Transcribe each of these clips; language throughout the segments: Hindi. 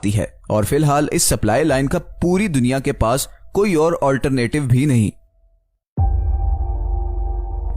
आती है और फिलहाल इस सप्लाई लाइन का पूरी दुनिया के पास कोई और अल्टरनेटिव भी नहीं।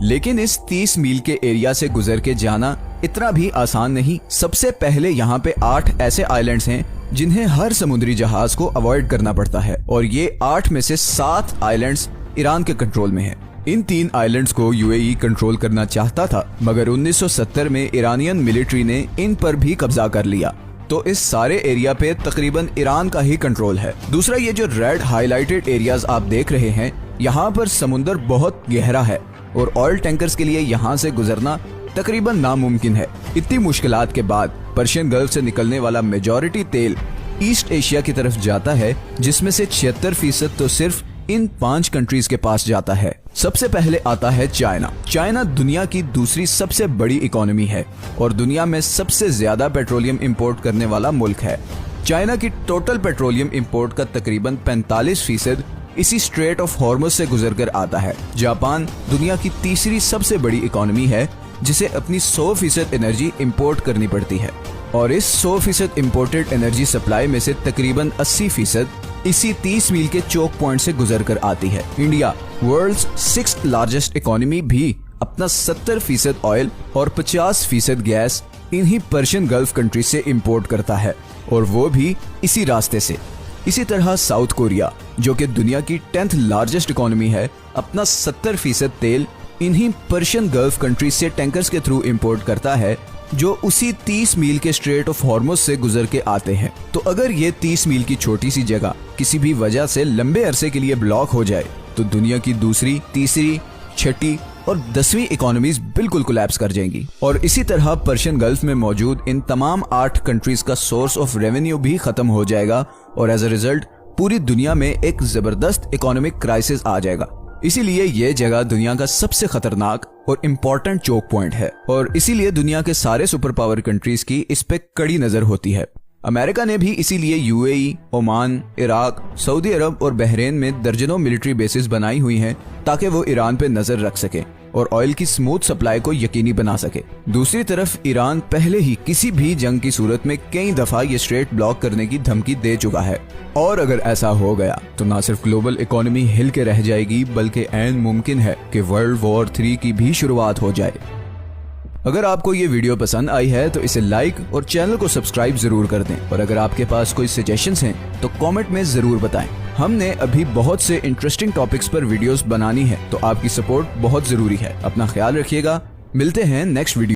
लेकिन इस 30 मील के एरिया से गुजर के जाना इतना भी आसान नहीं। सबसे पहले यहाँ पे 8 ऐसे आइलैंड्स हैं जिन्हें हर समुद्री जहाज को अवॉइड करना पड़ता है और ये 8 में से 7 आइलैंड्स ईरान के कंट्रोल में हैं। इन 3 आइलैंड्स को यूएई कंट्रोल करना चाहता था, मगर 1970 में ईरानियन मिलिट्री ने इन पर भी कब्जा कर लिया, तो इस सारे एरिया पे तकरीबन ईरान का ही कंट्रोल है। दूसरा, ये जो रेड हाईलाइटेड एरियाज आप देख रहे हैं, यहाँ पर समुद्र बहुत गहरा है और ऑयल टैंकर्स के लिए यहाँ से गुजरना तकरीबन नामुमकिन है। इतनी मुश्किलात के बाद पर्शियन गल्फ से निकलने वाला मेजॉरिटी तेल ईस्ट एशिया की तरफ जाता है, जिसमें से 76% तो सिर्फ इन 5 कंट्रीज के पास जाता है। सबसे पहले आता है चाइना। चाइना दुनिया की दूसरी सबसे बड़ी इकोनॉमी है और दुनिया में सबसे ज्यादा पेट्रोलियम इंपोर्ट करने वाला मुल्क है। चाइना की टोटल पेट्रोलियम इंपोर्ट का तकरीबन 45% इसी स्ट्रेट ऑफ हॉर्मुज से गुजरकर आता है। जापान दुनिया की तीसरी सबसे बड़ी इकोनॉमी है, जिसे अपनी 100% एनर्जी इंपोर्ट करनी पड़ती है और इस 100% इंपोर्टेड एनर्जी सप्लाई में से तकरीबन 80% इसी 30 मील के चोक पॉइंट से गुजर कर आती है। India, world's 6th largest economy, भी अपना 70% ऑयल और 50% गैस इन्हीं पर्शियन गल्फ कंट्री से इंपोर्ट करता है और वो भी इसी रास्ते से। इसी तरह साउथ कोरिया, जो कि दुनिया की 10th लार्जेस्ट इकोनॉमी है, अपना 70% तेल इन्हीं पर्शियन गल्फ कंट्री से टैंकर्स के थ्रू इंपोर्ट करता है, जो उसी 30 मील के स्ट्रेट ऑफ हॉर्मुज से गुजर के आते हैं। तो अगर ये 30 मील की छोटी सी जगह किसी भी वजह से लंबे अरसे के लिए ब्लॉक हो जाए, तो दुनिया की दूसरी, तीसरी, छठी और 10वीं इकोनॉमीज बिल्कुल कोलैप्स कर जाएंगी। और इसी तरह पर्शियन गल्फ में मौजूद इन तमाम 8 कंट्रीज का सोर्स ऑफ रेवेन्यू भी खत्म हो जाएगा और एज अ रिजल्ट पूरी दुनिया में एक जबरदस्त इकोनॉमिक क्राइसिस आ जाएगा। इसीलिए ये जगह दुनिया का सबसे खतरनाक और इम्पोर्टेंट चोक पॉइंट है और इसीलिए दुनिया के सारे सुपर पावर कंट्रीज की इस पे कड़ी नजर होती है। अमेरिका ने भी इसीलिए यूएई, ओमान, इराक, सऊदी अरब और बहरीन में दर्जनों मिलिट्री बेसिस बनाई हुई हैं ताकि वो ईरान पे नजर रख सके और ऑयल की स्मूथ सप्लाई को यकीनी बना सके। दूसरी तरफ ईरान पहले ही किसी भी जंग की सूरत में कई दफा ये स्ट्रेट ब्लॉक करने की धमकी दे चुका है और अगर ऐसा हो गया तो न सिर्फ ग्लोबल इकोनॉमी हिल के रह जाएगी, बल्कि ऐन मुमकिन है कि वर्ल्ड वॉर 3 की भी शुरुआत हो जाए। अगर आपको ये वीडियो पसंद आई है तो इसे लाइक और चैनल को सब्सक्राइब जरूर कर दें और अगर आपके पास कोई सजेशंस हैं तो कमेंट में जरूर बताएं। हमने अभी बहुत से इंटरेस्टिंग टॉपिक्स पर वीडियोस बनानी है, तो आपकी सपोर्ट बहुत जरूरी है। अपना ख्याल रखिएगा, मिलते हैं नेक्स्ट वीडियो।